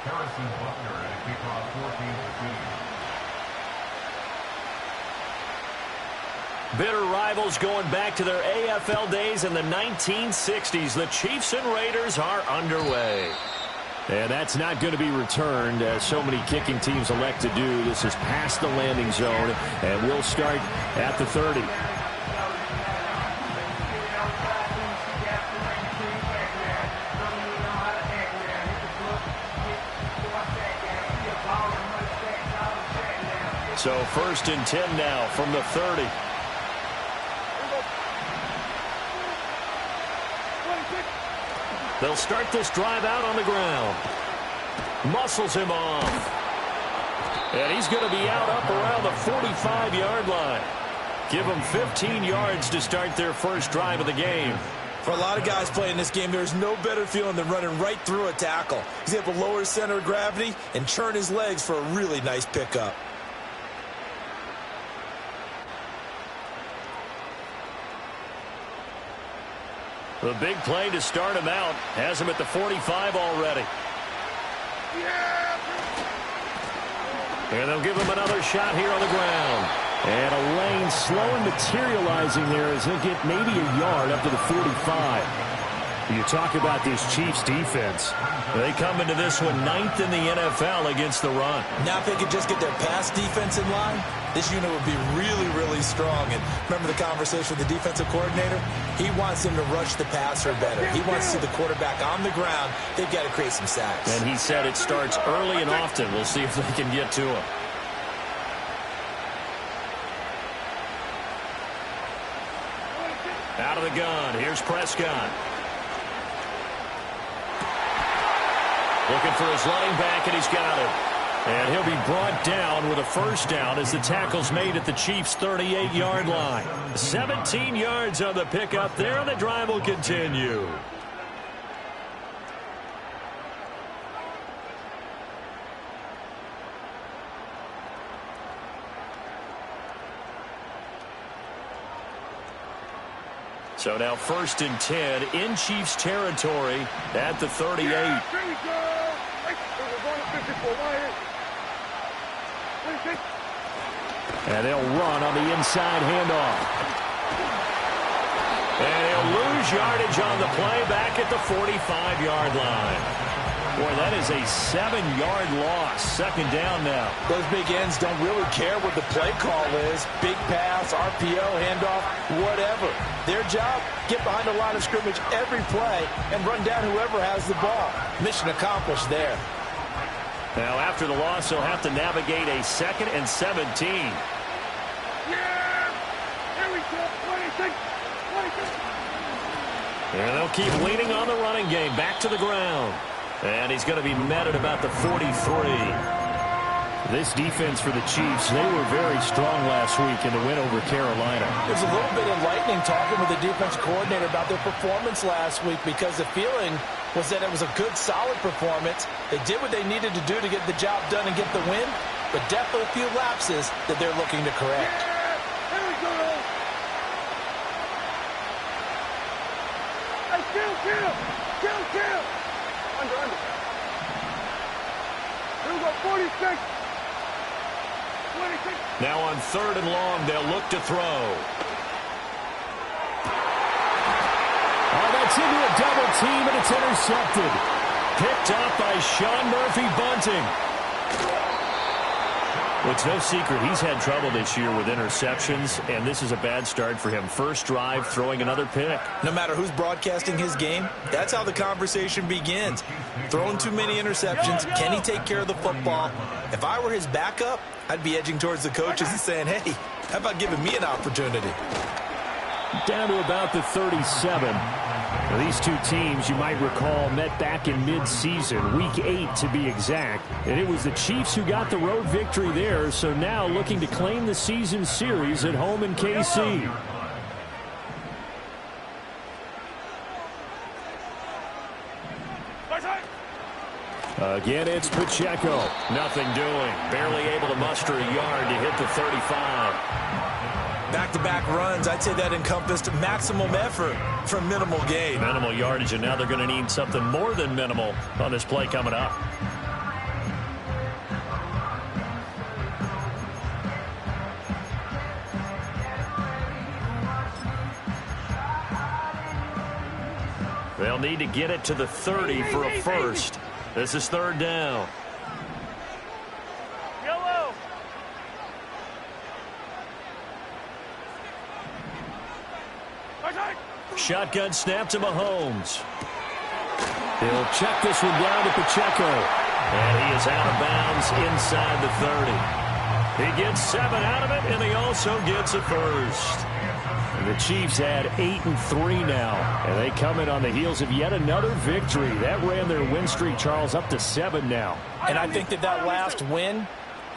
Harrison Butler and a kickoff 14 to 2. Bitter rivals going back to their AFL days in the 1960s. The Chiefs and Raiders are underway. And that's not going to be returned, as so many kicking teams elect to do. This is past the landing zone, and we'll start at the 30. So 1st and 10 now from the 30. They'll start this drive out on the ground. Muscles him off. And he's going to be out up around the 45-yard line. Give them 15 yards to start their first drive of the game. For a lot of guys playing this game, there's no better feeling than running right through a tackle. He's able to lower his center of gravity and churn his legs for a really nice pickup. The big play to start him out has him at the 45 already. And they'll give him another shot here on the ground. And a lane slow and materializing there as he'll get maybe a yard up to the 45. You talk about this Chiefs defense. They come into this one 9th in the NFL against the run. Now if they could just get their pass defense in line, this unit would be really, really strong. And remember the conversation with the defensive coordinator? He wants them to rush the passer better. He wants to see the quarterback on the ground. They've got to create some sacks. And he said it starts early and often. We'll see if they can get to him. Out of the gun. Here's Prescott. Looking for his running back, and he's got it. And he'll be brought down with a first down as the tackle's made at the Chiefs' 38-yard line. 17 yards on the pickup there, and the drive will continue. So now 1st and 10 in Chiefs territory at the 38. And they'll run on the inside handoff. And he'll lose yardage on the play back at the 45-yard line. Boy, that is a 7-yard loss. 2nd down now. Those big ends don't really care what the play call is. Big pass, RPO, handoff, whatever. Their job, get behind the line of scrimmage every play and run down whoever has the ball. Mission accomplished there. Now, after the loss, he'll have to navigate a 2nd and 17. Here we go. 26. And they'll keep leaning on the running game. Back to the ground. And he's going to be met at about the 43. This defense for the Chiefs, they were very strong last week in the win over Carolina. It was a little bit enlightening talking with the defensive coordinator about their performance last week, because the feeling was that it was a good, solid performance. They did what they needed to do to get the job done and get the win, but definitely a few lapses that they're looking to correct. Here we go. Hey, kill. Under. Here we go, 46. 26. Now on 3rd and long, they'll look to throw. Oh, that's into a double team, and it's intercepted. Picked up by Sean Murphy-Bunting. Well, it's no secret he's had trouble this year with interceptions, and this is a bad start for him. First drive, throwing another pick. No matter who's broadcasting his game, that's how the conversation begins. Throwing too many interceptions, can he take care of the football? If I were his backup, I'd be edging towards the coaches and saying, hey, how about giving me an opportunity? Down to about the 37. Now, these two teams, you might recall, met back in mid-season, week 8 to be exact. And it was the Chiefs who got the road victory there, so now looking to claim the season series at home in KC. Again, it's Pacheco. Nothing doing. Barely able to muster a yard to hit the 35. Back-to-back runs, I'd say that encompassed maximum effort for minimal gain. Minimal yardage, and now they're going to need something more than minimal on this play coming up. They'll need to get it to the 30 for a first. This is third down. Yellow. Shotgun snap to Mahomes. He'll check this one down to Pacheco. And he is out of bounds inside the 30. He gets 7 out of it, and he also gets a first. And the Chiefs add 8-3 now. And they come in on the heels of yet another victory. That ran their win streak, Charles, up to 7 now. And I think that last win,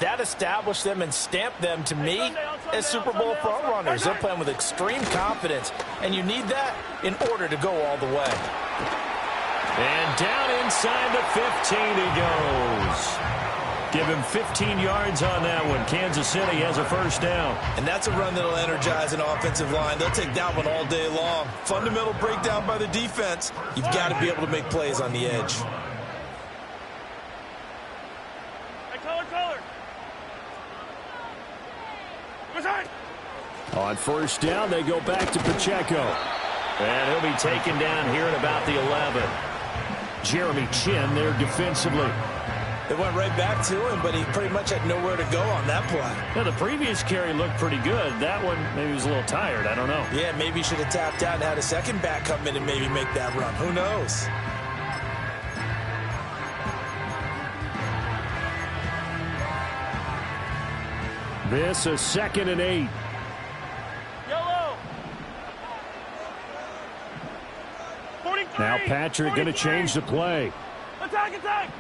that established them and stamped them, to me, as Super Bowl frontrunners. They're playing with extreme confidence, and you need that in order to go all the way. And down inside the 15 he goes. Give him 15 yards on that one. Kansas City has a first down. And that's a run that'll energize an offensive line. They'll take that one all day long. Fundamental breakdown by the defense. You've got to be able to make plays on the edge. On first down, they go back to Pacheco. And he'll be taken down here at about the 11. Jeremy Chin there defensively. They went right back to him, but he pretty much had nowhere to go on that play. Now, the previous carry looked pretty good. That one, maybe he was a little tired. I don't know. Yeah, maybe he should have tapped out and had a second back come in and maybe make that run. Who knows? This is 2nd and 8. Yellow. 43. Now Patrick going to change the play. Attack, attack.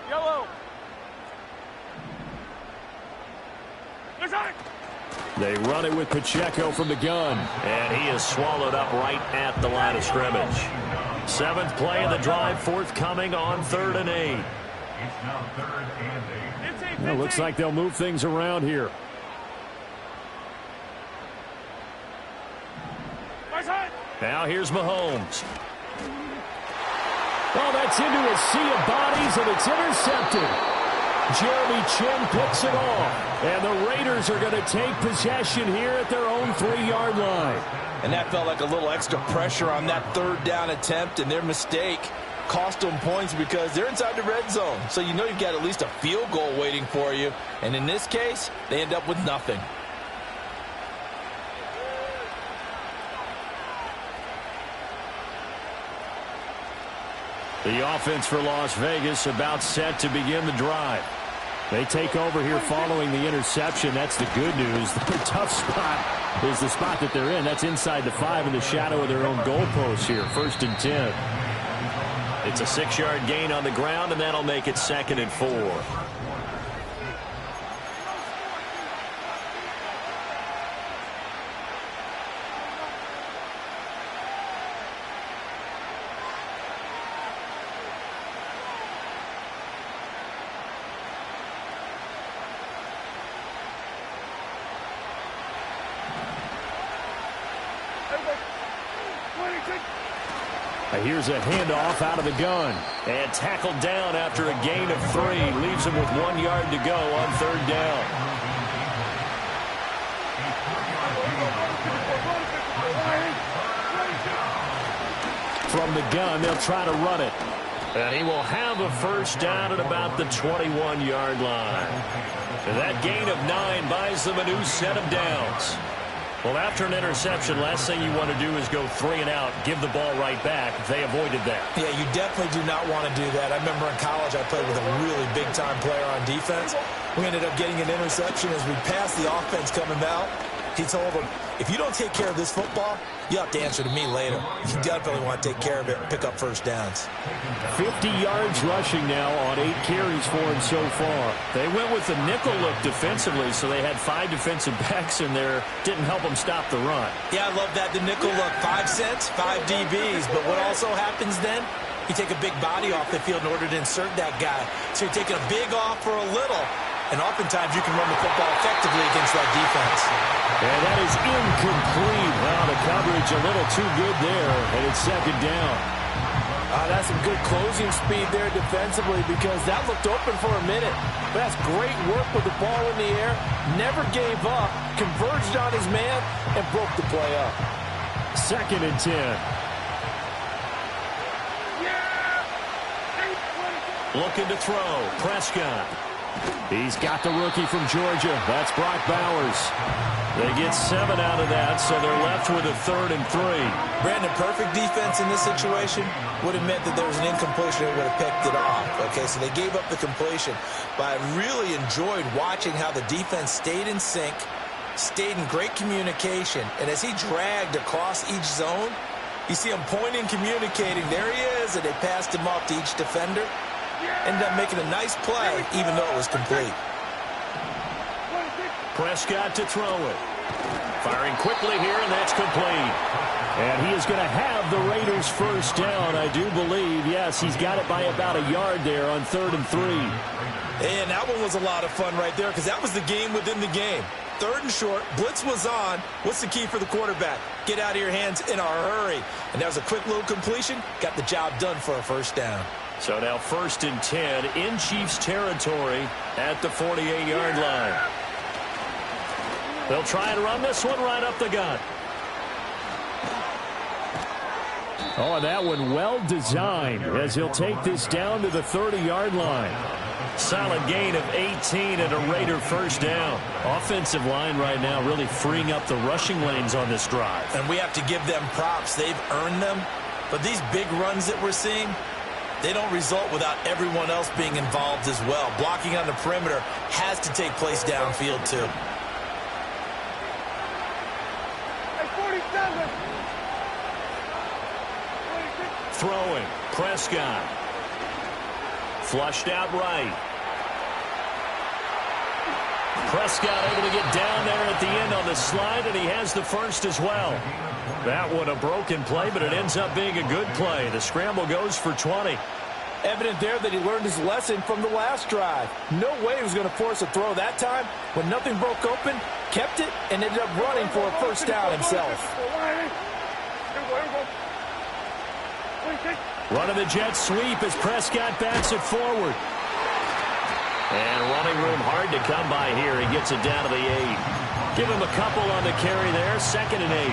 Yellow. Attack. They run it with Pacheco from the gun. And he is swallowed up right at the line of scrimmage. 7th play of the drive forthcoming on 3rd and 8. It's now 3rd and 8. Well, looks like they'll move things around here. Now here's Mahomes. Oh, that's into a sea of bodies, and it's intercepted. Jeremy Chin picks it off. And the Raiders are going to take possession here at their own 3-yard line. And that felt like a little extra pressure on that 3rd down attempt, and their mistake cost them points because they're inside the red zone. So you know you've got at least a field goal waiting for you. And in this case, they end up with nothing. The offense for Las Vegas about set to begin the drive. They take over here following the interception. That's the good news. The tough spot is the spot that they're in. That's inside the 5 in the shadow of their own goalpost here. 1st and 10. It's a 6-yard gain on the ground, and that'll make it 2nd and 4. Here's a handoff out of the gun. And tackled down after a gain of 3. Leaves him with 1 yard to go on 3rd down. From the gun, they'll try to run it. And he will have a first down at about the 21-yard line. And that gain of 9 buys them a new set of downs. Well, after an interception, last thing you want to do is go 3 and out, give the ball right back. They avoided that. Yeah, you definitely do not want to do that. I remember in college I played with a really big-time player on defense. We ended up getting an interception as we passed the offense coming out. He told him, if you don't take care of this football, you have to answer to me later. You definitely want to take care of it and pick up first downs. 50 yards rushing now on 8 carries for him so far. They went with the nickel look defensively, so they had 5 defensive backs in there. Didn't help them stop the run. Yeah, I love that. The nickel look, 5 cents, 5 DBs. But what also happens then, you take a big body off the field in order to insert that guy. So you're taking a big off for a little. And oftentimes you can run the football effectively against that defense. And that is incomplete. Well, the coverage a little too good there, and it's 2nd down. That's some good closing speed there defensively because that looked open for a minute. But that's great work with the ball in the air. Never gave up, converged on his man, and broke the play up. 2nd and 10. Looking to throw. Prescott. He's got the rookie from Georgia. That's Brock Bowers. They get 7 out of that, so they're left with a 3rd and 3. Brandon, perfect defense in this situation would have meant that there was an incompletion that would have picked it off. Okay, so they gave up the completion. But I really enjoyed watching how the defense stayed in sync, stayed in great communication, and as he dragged across each zone, you see him pointing, communicating. There he is, and they passed him off to each defender. Ended up making a nice play, even though it was complete. Prescott to throw it. Firing quickly here, and that's complete. And he is going to have the Raiders first down, I do believe. Yes, he's got it by about a yard there on 3rd and 3. And that one was a lot of fun right there because that was the game within the game. 3rd and short, blitz was on. What's the key for the quarterback? Get out of your hands in a hurry. And that was a quick little completion. Got the job done for a first down. So now 1st and 10 in Chiefs territory at the 48-yard line. They'll try and run this one right up the gut. Oh, and that one well designed as he'll take this down to the 30-yard line. Solid gain of 18 and a Raider first down. Offensive line right now really freeing up the rushing lanes on this drive. And we have to give them props. They've earned them. But these big runs that we're seeing, they don't result without everyone else being involved as well. Blocking on the perimeter has to take place downfield too. Throwing. Prescott. Flushed out right. Prescott able to get down there at the end on the slide, and he has the first as well. That one a broken play, but it ends up being a good play. The scramble goes for 20. Evident there that he learned his lesson from the last drive. No way he was going to force a throw that time. When nothing broke open, kept it, and ended up running for a first down himself. Running the jet sweep as Prescott backs it forward. And running room hard to come by here. He gets it down to the 8. Give him a couple on the carry there. 2nd and 8.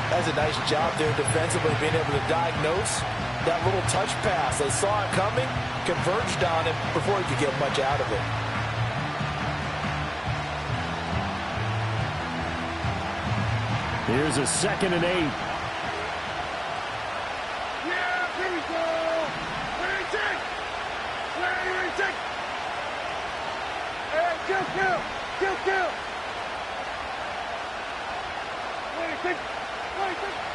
That's a nice job there defensively, being able to diagnose that little touch pass. They saw it coming, converged on him before he could get much out of it. Here's a 2nd and 8.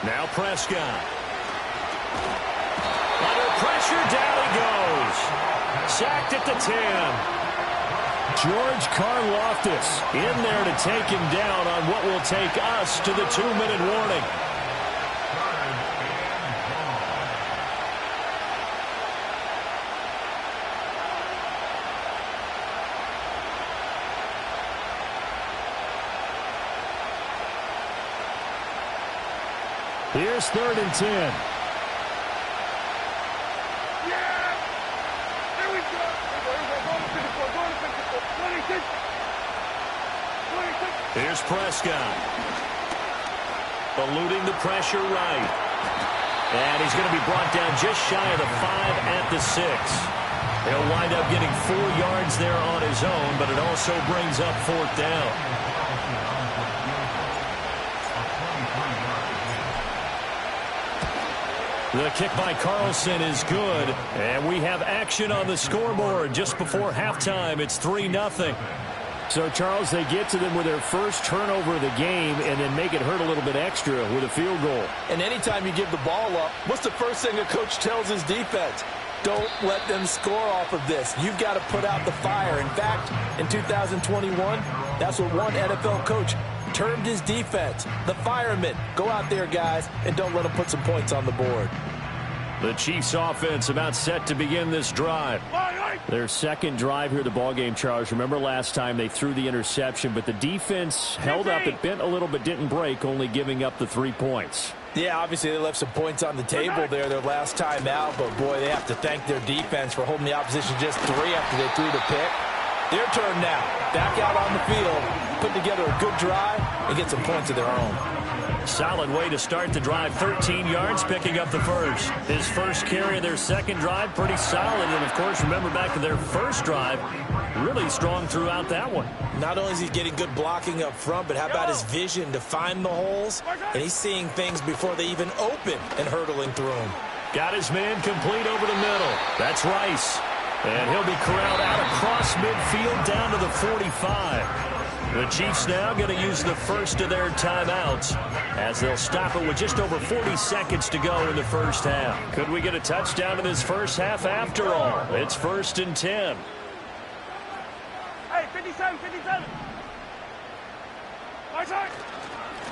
Now Prescott. Under pressure, down he goes. Sacked at the 10. George Karlaftis in there to take him down on what will take us to the 2-minute warning. Here's 3rd and 10. Here's Prescott. Eluding the pressure right. And he's going to be brought down just shy of the 5 at the 6. He'll wind up getting 4 yards there on his own, but it also brings up 4th down. The kick by Carlson is good, and we have action on the scoreboard just before halftime. It's 3-0. So, Charles, they get to them with their first turnover of the game and then make it hurt a little bit extra with a field goal. And anytime you give the ball up, what's the first thing a coach tells his defense? Don't let them score off of this. You've got to put out the fire. In fact, in 2021, that's what one NFL coach termed his defense. The firemen. Go out there, guys, and don't let them put some points on the board. The Chiefs offense about set to begin this drive. Their second drive here of the ballgame, Charles. Remember last time they threw the interception, but the defense held up. It bent a little but didn't break, only giving up the 3 points. Yeah, obviously they left some points on the table there their last time out, but boy, they have to thank their defense for holding the opposition just 3 after they threw the pick. Their turn now. Back out on the field, put together a good drive, and get some points of their own. Solid way to start the drive. 13 yards, picking up the first. His first carry of their second drive, pretty solid. And, of course, remember back to their first drive, really strong throughout that one. Not only is he getting good blocking up front, but how about his vision to find the holes? And he's seeing things before they even open and hurdling through them. Got his man complete over the middle. That's Rice. And he'll be corralled out across midfield down to the 45. The Chiefs now going to use the first of their timeouts as they'll stop it with just over 40 seconds to go in the first half. Could we get a touchdown in this first half after all? It's 1st and 10. Hey, 57, 57. Right side.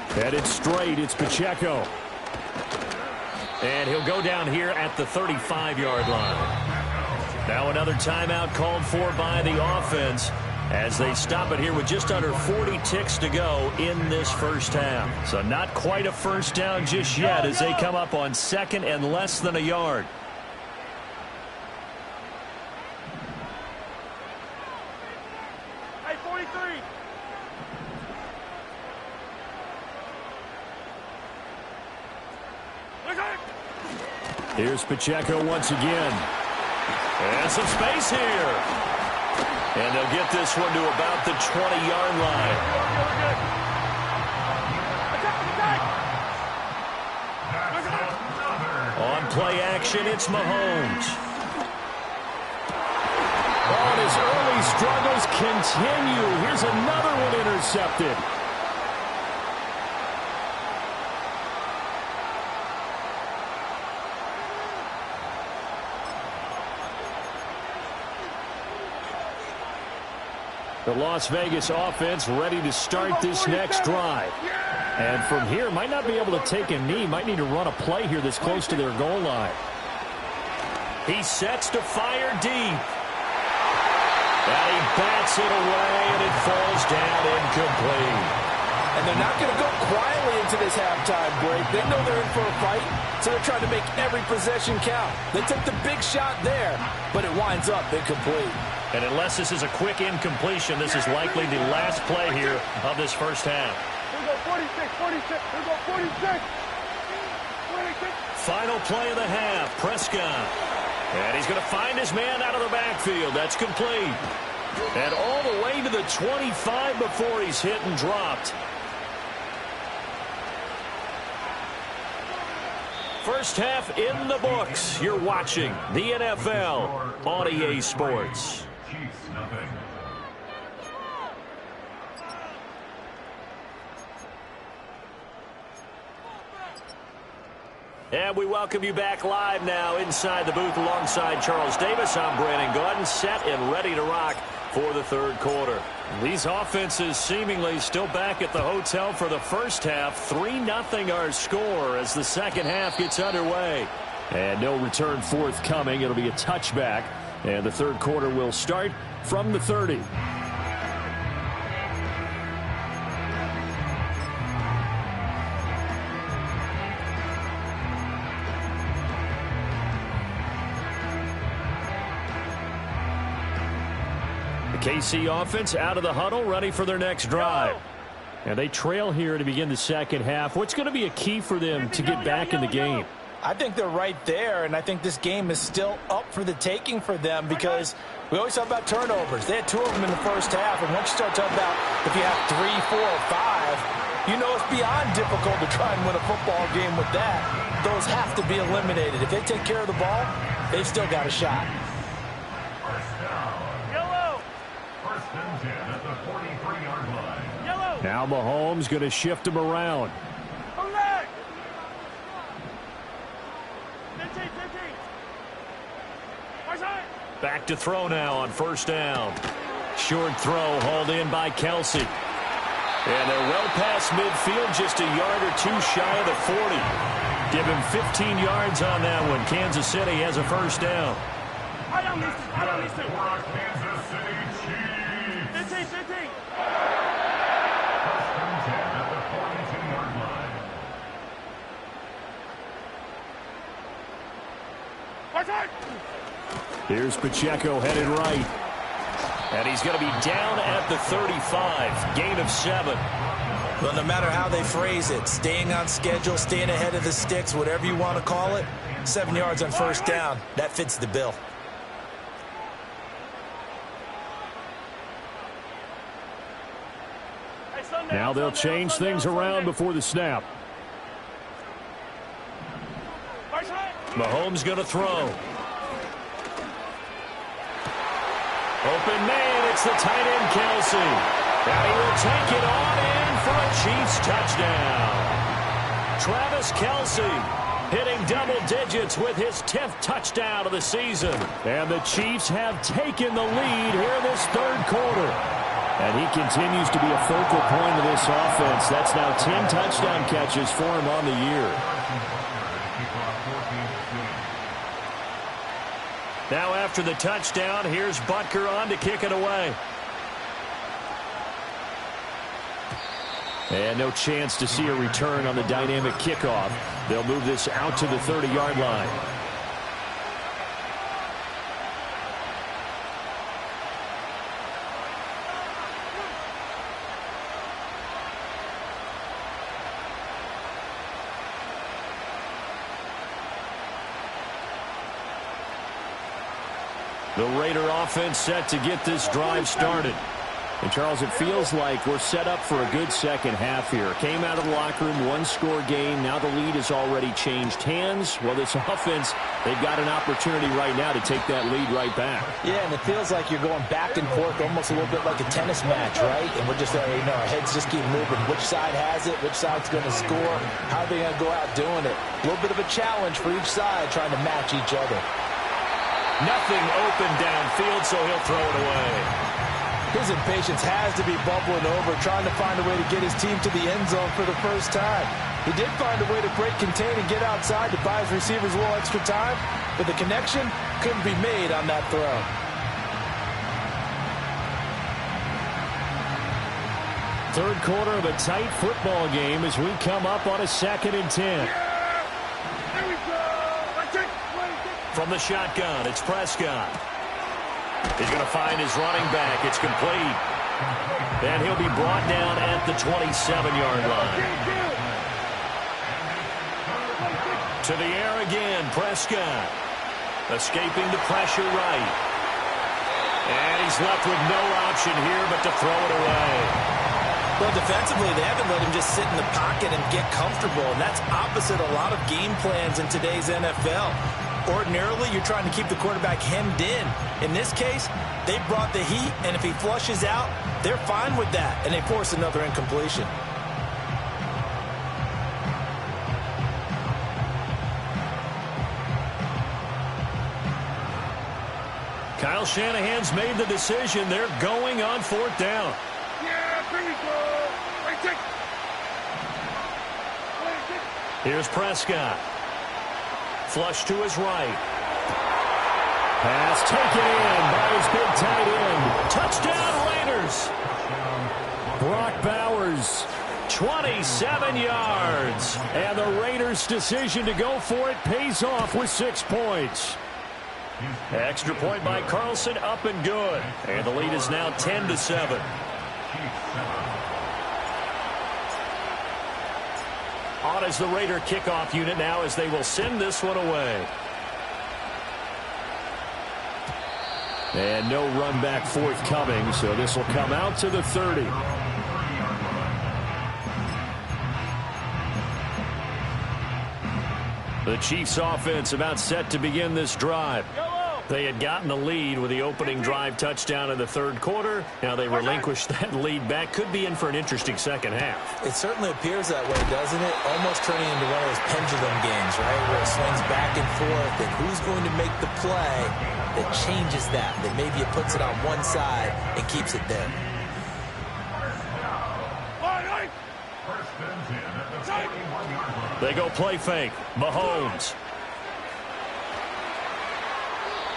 Headed straight, it's Pacheco. And he'll go down here at the 35-yard line. Now another timeout called for by the offense as they stop it here with just under 40 ticks to go in this first half. So not quite a first down just yet as they come up on 2nd and less than a yard. Hey, 43. Here's Pacheco once again. And some space here. And they'll get this one to about the 20-yard line. On play action, it's Mahomes. Oh, and his early struggles continue. Here's another one intercepted. The Las Vegas offense ready to start this next drive. And from here, might not be able to take a knee. Might need to run a play here that's close to their goal line. He sets to fire deep. And he bats it away, and it falls down incomplete. And they're not going to go quietly into this halftime break. They know they're in for a fight, so they're trying to make every possession count. They took the big shot there, but it winds up incomplete. And unless this is a quick incompletion, this is likely the last play here of this first half. Here we go, 46, 46. Here we go, 46. 46. Final play of the half, Prescott. And he's going to find his man out of the backfield. That's complete. And all the way to the 25 before he's hit and dropped. First half in the books. You're watching the NFL on EA Sports. Chiefs, nothing. And we welcome you back live now inside the booth alongside Charles Davis. I'm Brandon Gaudin, set and ready to rock for the third quarter. These offenses seemingly still back at the hotel for the first half. 3-0 our score as the second half gets underway. And no return forthcoming. It'll be a touchback. And the third quarter will start from the 30. The KC offense out of the huddle, ready for their next drive. And they trail here to begin the second half. What's going to be a key for them to get back in the game? I think they're right there, and I think this game is still up for the taking for them because we always talk about turnovers. They had 2 of them in the first half, and once you start talking about if you have 3, 4, or 5, you know it's beyond difficult to try and win a football game with that. Those have to be eliminated. If they take care of the ball, they've still got a shot. First down. Yellow. 1st and 10 at the 43-yard line. Yellow. Now Mahomes going to shift him around. Go leg. 15, 15. Right side. Back to throw now on first down. Short throw hauled in by Kelsey. And they're well past midfield, just a yard or 2 shy of the 40. Give him 15 yards on that one. Kansas City has a first down. I don't need to. I don't need to. For Kansas City Chiefs. 15, 15. 1st and 10 at the 42-yard line. Right side. Here's Pacheco headed right. And he's going to be down at the 35. Gain of 7. Well, no matter how they phrase it, staying on schedule, staying ahead of the sticks, whatever you want to call it, 7 yards on first down, that fits the bill. Now they'll change things around before the snap. Mahomes going to throw. Open man, it's the tight end Kelce. And he will take it on in for a Chiefs touchdown. Travis Kelce hitting double digits with his 10th touchdown of the season. And the Chiefs have taken the lead here in this third quarter. And he continues to be a focal point of this offense. That's now 10 touchdown catches for him on the year. Now after the touchdown, here's Butker on to kick it away. And no chance to see a return on the dynamic kickoff. They'll move this out to the 30-yard line. The Raider offense set to get this drive started. And, Charles, it feels like we're set up for a good second half here. Came out of the locker room, one-score game. Now the lead has already changed hands. Well, this offense, they've got an opportunity right now to take that lead right back. Yeah, and it feels like you're going back and forth almost a little bit like a tennis match, right? And we're just, our heads just keep moving. Which side has it? Which side's going to score? How are they going to go out doing it? A little bit of a challenge for each side trying to match each other. Nothing open downfield, so he'll throw it away. His impatience has to be bubbling over, trying to find a way to get his team to the end zone for the first time. He did find a way to break contain and get outside to buy his receivers a little extra time, but the connection couldn't be made on that throw. Third quarter of a tight football game as we come up on a 2nd and 10. From the shotgun, it's Prescott. He's going to find his running back. It's complete. And he'll be brought down at the 27-yard line. To the air again, Prescott. Escaping the pressure right. And he's left with no option here but to throw it away. Well, defensively, they haven't let him just sit in the pocket and get comfortable, and that's opposite a lot of game plans in today's NFL. Ordinarily, you're trying to keep the quarterback hemmed in. In this case, they brought the heat, and if he flushes out, they're fine with that, and they force another incompletion. Kyle Shanahan's made the decision. They're going on 4th down. Here's Prescott. Flush to his right. Pass taken in by his big tight end. Touchdown Raiders. Brock Bowers, 27 yards. And the Raiders' decision to go for it pays off with 6 points. Extra point by Carlson, up and good. And the lead is now 10-7. On as the Raider kickoff unit now as they will send this one away. And no run back forthcoming, so this will come out to the 30. The Chiefs offense about set to begin this drive. They had gotten the lead with the opening drive touchdown in the third quarter. Now they relinquished that lead back. Could be in for an interesting second half. It certainly appears that way, doesn't it? Almost turning into one of those pendulum games, right? Where it swings back and forth, and who's going to make the play that changes that maybe it puts it on one side and keeps it there. They go play fake. Mahomes.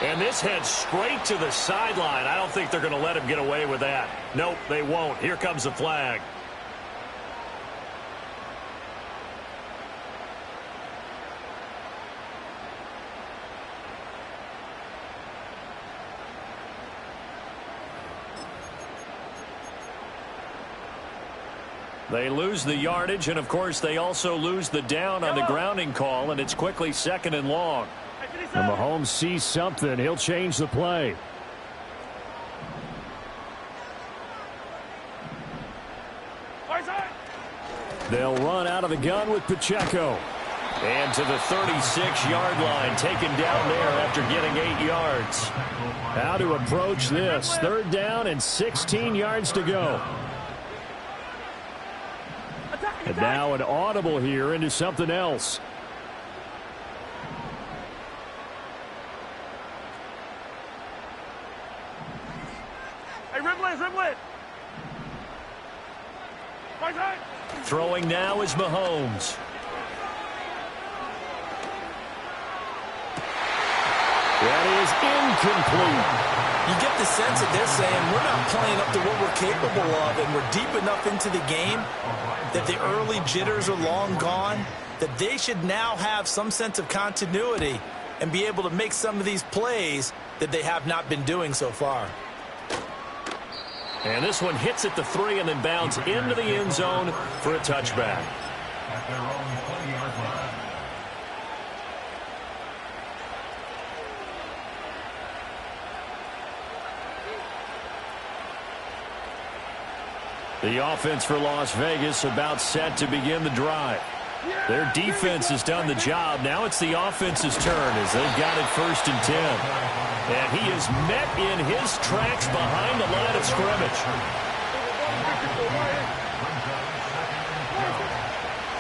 And this heads straight to the sideline. I don't think they're going to let him get away with that. Nope, they won't. Here comes the flag. They lose the yardage, and, of course, they also lose the down on the grounding call, and it's quickly 2nd and long. And Mahomes sees something. He'll change the play. They'll run out of the gun with Pacheco. And to the 36-yard line, taken down there after getting 8 yards. How to approach this. 3rd down and 16 yards to go. And now an audible here into something else. Hey, Riblet. Throwing now is Mahomes. That is incomplete. You get the sense that they're saying we're not playing up to what we're capable of, and we're deep enough into the game that the early jitters are long gone, that they should now have some sense of continuity and be able to make some of these plays that they have not been doing so far. And this one hits at the 3 and then bounds into the end zone for a touchback. At their own 20-yard line. The offense for Las Vegas about set to begin the drive. Their defense has done the job. Now it's the offense's turn as they've got it 1st and 10. And he is met in his tracks behind the line of scrimmage.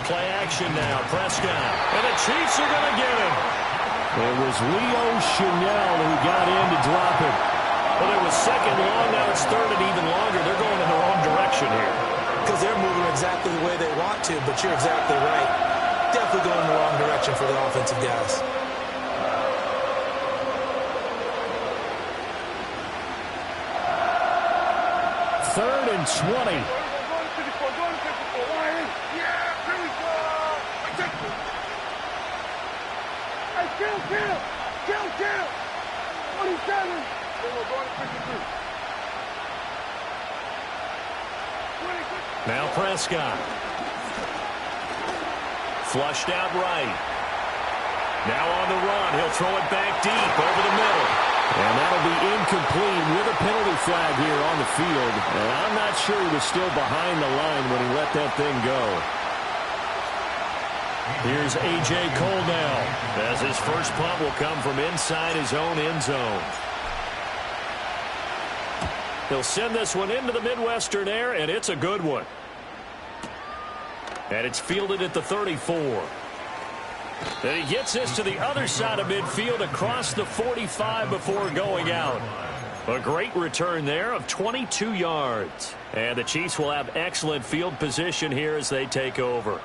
Play action now. Prescott. And the Chiefs are going to get him. It was Leo Chanel who got in to drop it. Well, it was 2nd long. Now it's 3rd and even longer. They're going in the wrong direction here. Because they're moving exactly the way they want to, but you're exactly right. Definitely going in the wrong direction for the offensive guys. Third and 20. Kill. 27. Now Prescott. Flushed out right. Now on the run. He'll throw it back deep over the middle. And that'll be incomplete with a penalty flag here on the field. And I'm not sure he was still behind the line when he let that thing go. Here's A.J. Cole now, as his first punt will come from inside his own end zone. He'll send this one into the Midwestern air, and it's a good one. And it's fielded at the 34. And he gets this to the other side of midfield across the 45 before going out. A great return there of 22 yards. And the Chiefs will have excellent field position here as they take over.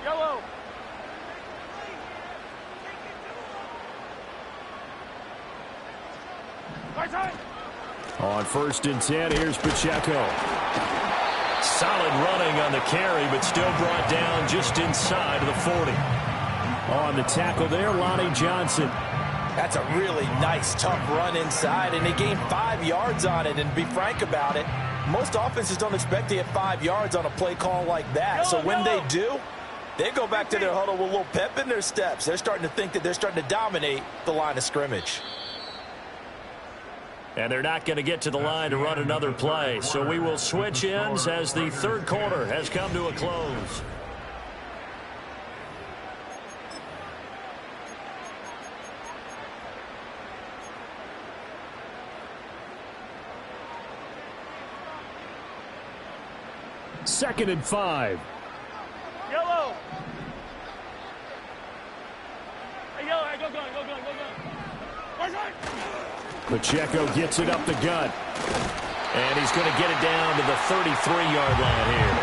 Yellow. On 1st and 10, here's Pacheco. Solid running on the carry, but still brought down just inside of the 40. On the tackle there, Lonnie Johnson. That's a really nice, tough run inside, and they gained 5 yards on it. And to be frank about it, most offenses don't expect to get 5 yards on a play call like that. So when they do, they go back to their huddle with a little pep in their steps. They're starting to think that they're starting to dominate the line of scrimmage. And they're not going to get to the line to run another play. So we will switch ends as the third quarter has come to a close. Second and 5. Yellow. Hey, yellow. Hey, go. Pacheco gets it up the gut. And he's going to get it down to the 33-yard line here.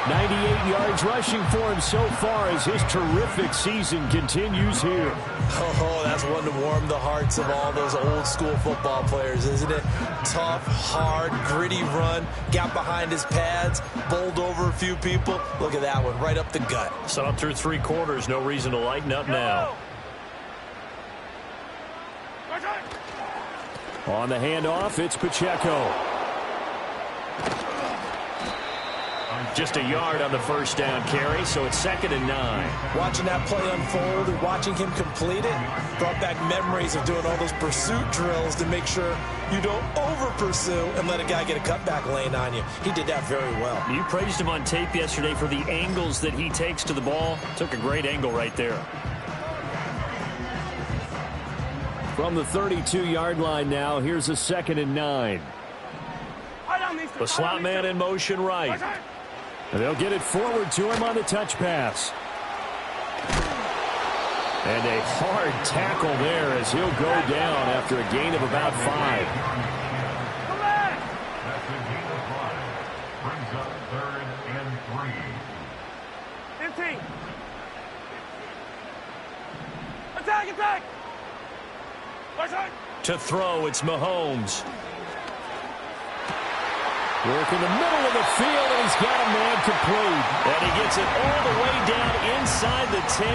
98 yards rushing for him so far as his terrific season continues here. Oh, that's one to warm the hearts of all those old school football players, isn't it? Tough, hard, gritty run, got behind his pads, bowled over a few people. Look at that one, right up the gut. So up through 3 quarters, no reason to lighten up now. On the handoff, it's Pacheco. Just a yard on the first down carry, so it's 2nd and 9. Watching that play unfold and watching him complete it brought back memories of doing all those pursuit drills to make sure you don't over-pursue and let a guy get a cutback lane on you. He did that very well. You praised him on tape yesterday for the angles that he takes to the ball. Took a great angle right there. From the 32-yard line now, here's a 2nd and 9. The slot man in motion right. And they'll get it forward to him on the touch pass. And a hard tackle there as he'll go down after a gain of about 5. That's a gain of 5. Brings up 3rd and 3. 15. Attack, attack. To throw, it's Mahomes. Work in the middle of the field, and he's got a man complete. And he gets it all the way down inside the 10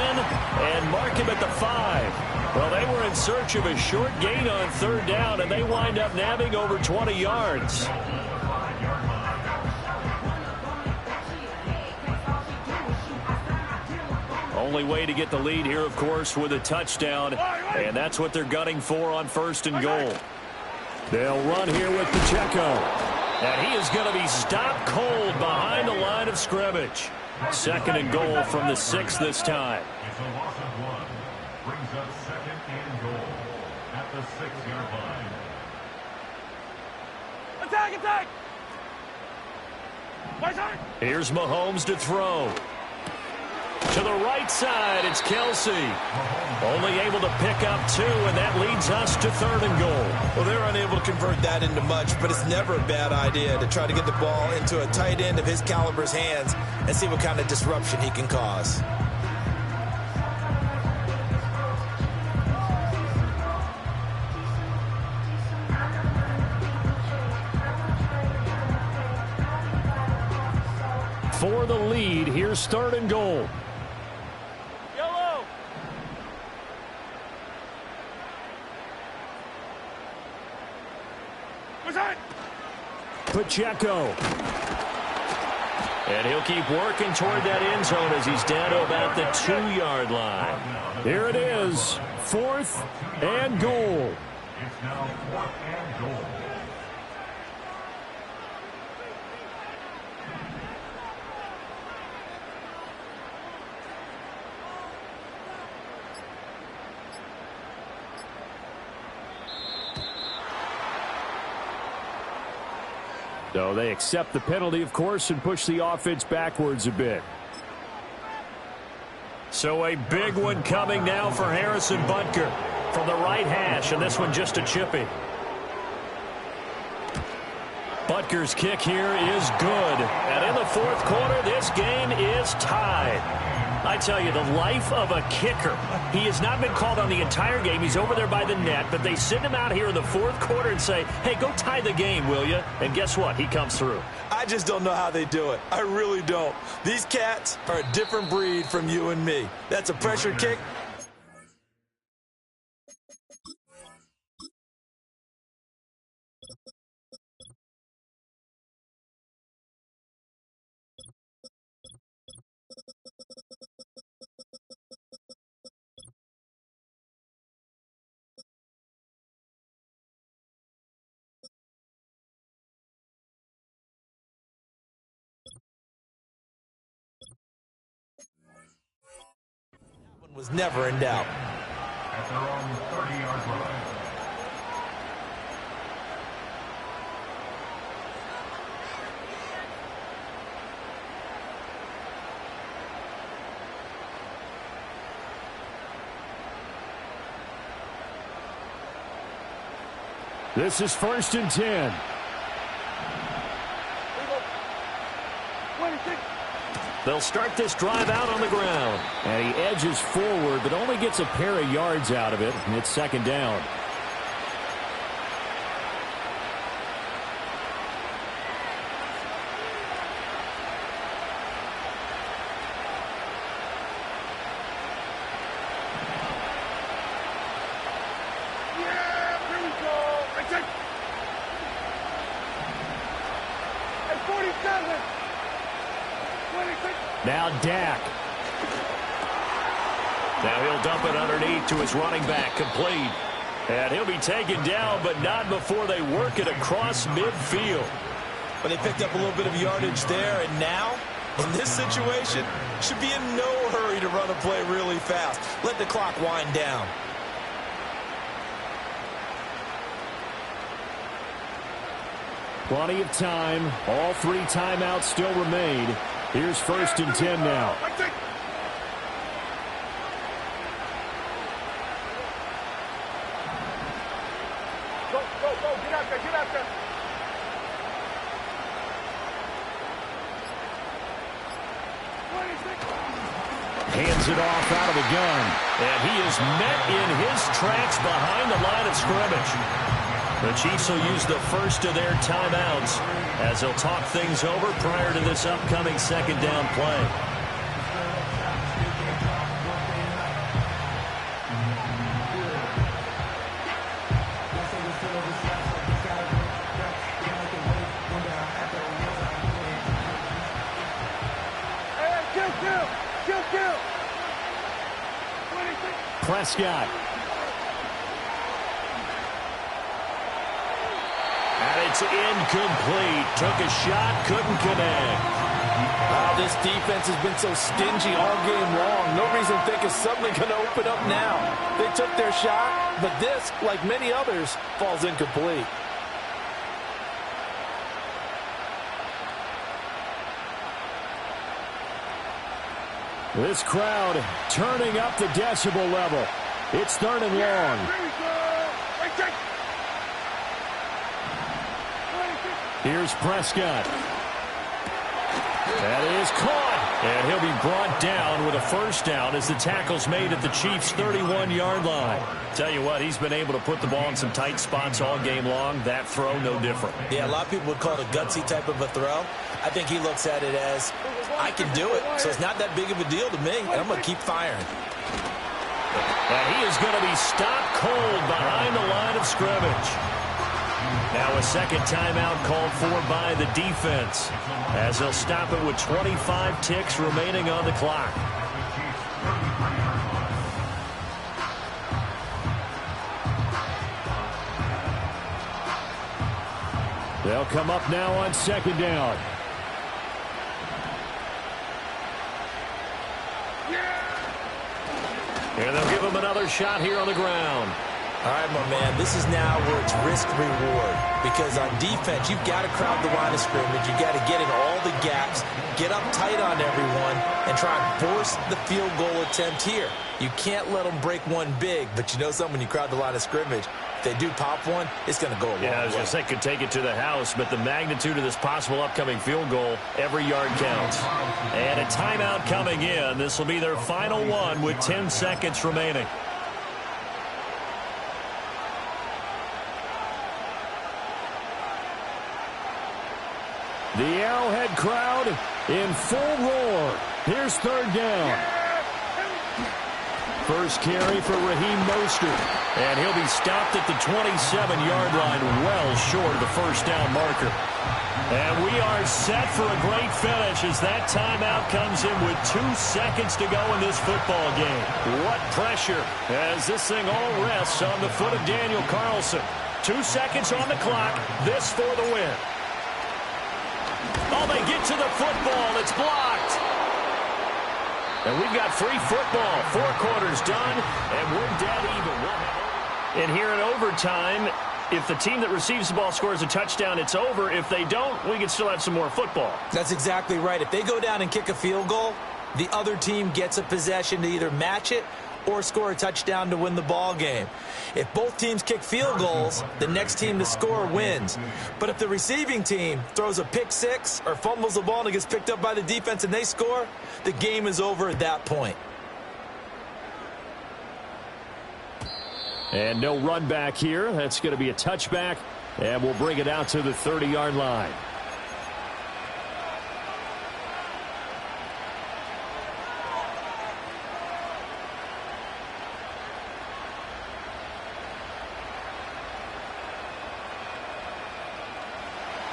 and mark him at the 5. Well, they were in search of a short gain on 3rd down, and they wind up nabbing over 20 yards. Only way to get the lead here, of course, with a touchdown, and that's what they're gunning for on 1st and goal. They'll run here with Pacheco. And he is going to be stopped cold behind the line of scrimmage. 2nd and goal from the 6 this time. It's a loss of 1. Brings up 2nd and goal at the 6-yard line. Attack, attack. Here's Mahomes to throw. To the right side, it's Kelsey. Only able to pick up 2, and that leads us to 3rd and goal. Well, they're unable to convert that into much, but it's never a bad idea to try to get the ball into a tight end of his caliber's hands and see what kind of disruption he can cause. For the lead, here's 3rd and goal. Yellow. Pacheco. And he'll keep working toward that end zone as he's down to about the 2-yard line. Here it is, 4th and goal. It's now 4th and goal. So they accept the penalty, of course, and push the offense backwards a bit. So a big one coming now for Harrison Butker from the right hash, and this one just a chippy. Butker's kick here is good. And in the 4th quarter, this game is tied. I tell you, the life of a kicker. He has not been called on the entire game. He's over there by the net, but they send him out here in the 4th quarter and say, hey, go tie the game, will you? And guess what? He comes through. I just don't know how they do it. I really don't. These cats are a different breed from you and me. That's a pressure kick. Was never in doubt. At their own 30-yard line. This is 1st and 10. 26. They'll start this drive out on the ground. And he edges forward, but only gets a pair of yards out of it, and it's 2nd down. Yeah, here we go. Attack. 47. 26. Now Dak. Now he'll dump it underneath to his running back, complete. And he'll be taken down, but not before they work it across midfield. But they picked up a little bit of yardage there, and now, in this situation, should be in no hurry to run a play really fast. Let the clock wind down. Plenty of time. All 3 timeouts still remain. Here's 1st and 10 now. Go, get out there. Hands it off out of the gun. And he is met in his tracks behind the line of scrimmage. The Chiefs will use the first of their timeouts as they'll talk things over prior to this upcoming 2nd down play. Kill. Prescott. And it's incomplete. Took a shot, couldn't connect. Wow, this defense has been so stingy all game long. No reason to think it's suddenly going to open up now. They took their shot, but this, like many others, falls incomplete. This crowd turning up the decibel level. It's 3rd and long. Here's Prescott. That is caught. And he'll be brought down with a 1st down as the tackle's made at the Chiefs' 31-yard line. Tell you what, he's been able to put the ball in some tight spots all game long. That throw, no different. Yeah, a lot of people would call it a gutsy type of a throw. I think he looks at it as, I can do it, so it's not that big of a deal to me, and I'm going to keep firing. And he is going to be stopped cold behind the line of scrimmage. Now a 2nd timeout called for by the defense as they'll stop it with 25 ticks remaining on the clock. They'll come up now on 2nd down. And they'll give him another shot here on the ground. All right, my man, this is now where it's risk-reward. Because on defense, you've got to crowd the line of scrimmage. You've got to get in all the gaps, get up tight on everyone, and try and force the field goal attempt here. You can't let them break one big, but you know something, when you crowd the line of scrimmage, if they do pop one, it's going to go a long way. Yeah, I was going to say, could take it to the house, but the magnitude of this possible upcoming field goal, every yard counts. And a timeout coming in. This will be their final one with 10 seconds remaining. The Arrowhead crowd in full roar. Here's 3rd down. First carry for Raheem Mostert. And he'll be stopped at the 27-yard line, well short of the 1st down marker. And we are set for a great finish as that timeout comes in with 2 seconds to go in this football game. What pressure as this thing all rests on the foot of Daniel Carlson. 2 seconds on the clock. This for the win. Oh, they get to the football. It's blocked. And we've got free football. 4 quarters done, and we're dead even. And here in overtime, if the team that receives the ball scores a touchdown, it's over. If they don't, we can still have some more football. That's exactly right. If they go down and kick a field goal, the other team gets a possession to either match it or score a touchdown to win the ball game. If both teams kick field goals, the next team to score wins. But if the receiving team throws a pick six or fumbles the ball and it gets picked up by the defense and they score, the game is over at that point. And no run back here. That's going to be a touchback, and we'll bring it out to the 30-yard line.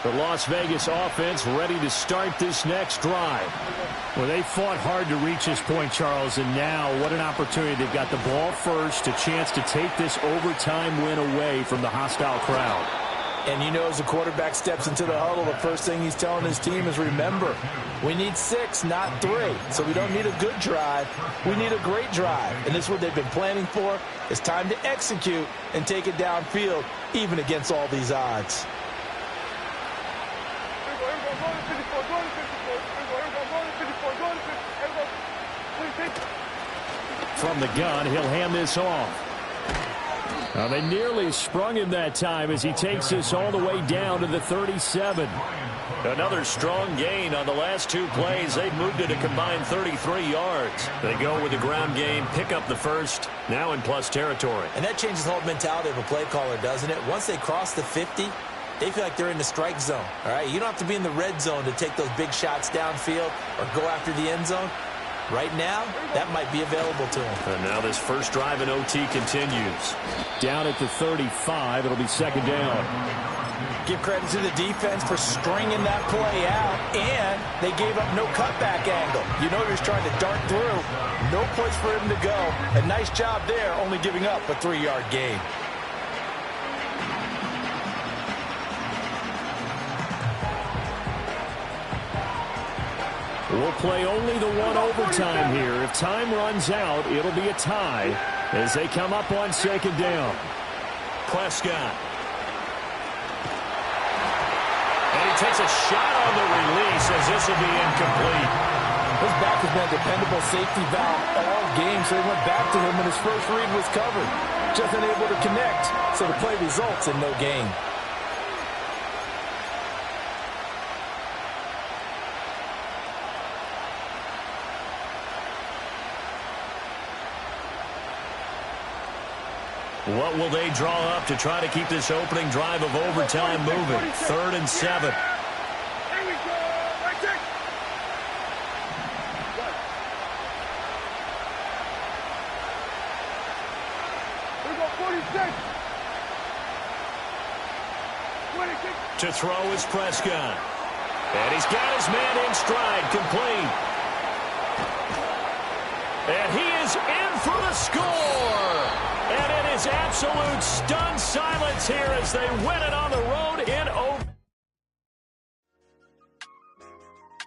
The Las Vegas offense ready to start this next drive. Well, they fought hard to reach this point, Charles, and now what an opportunity. They've got the ball first, a chance to take this overtime win away from the hostile crowd. And you know, as the quarterback steps into the huddle, the first thing he's telling his team is, remember, we need 6, not 3. So we don't need a good drive. We need a great drive. And this is what they've been planning for. It's time to execute and take it downfield, even against all these odds. From the gun, he'll hand this off. Now, they nearly sprung him that time as he takes this all the way down to the 37. Another strong gain on the last 2 plays. They've moved it a combined 33 yards. They go with the ground game, pick up the first, now in plus territory. And that changes the whole mentality of a play caller, doesn't it? Once they cross the 50, they feel like they're in the strike zone. All right, you don't have to be in the red zone to take those big shots downfield or go after the end zone. Right now, that might be available to him. And now this first drive in OT continues. Down at the 35, it'll be second down. Give credit to the defense for stringing that play out, and they gave up no cutback angle. You know he was trying to dart through. No place for him to go. A nice job there, only giving up a 3-yard gain. We'll play only the one overtime here. If time runs out, it'll be a tie as they come up on second down. Prescott. And he takes a shot on the release as this will be incomplete. His back has been a dependable safety valve all game, so he went back to him when his first read was covered. Just unable to connect, so the play results in no gain. What will they draw up to try to keep this opening drive of overtime moving? 3rd and 7. Here we go. Right there. Here we go. 46. 26. To throw is Prescott. And he's got his man in stride, complete. And he is in for the score. And it is absolute stunned silence here as they win it on the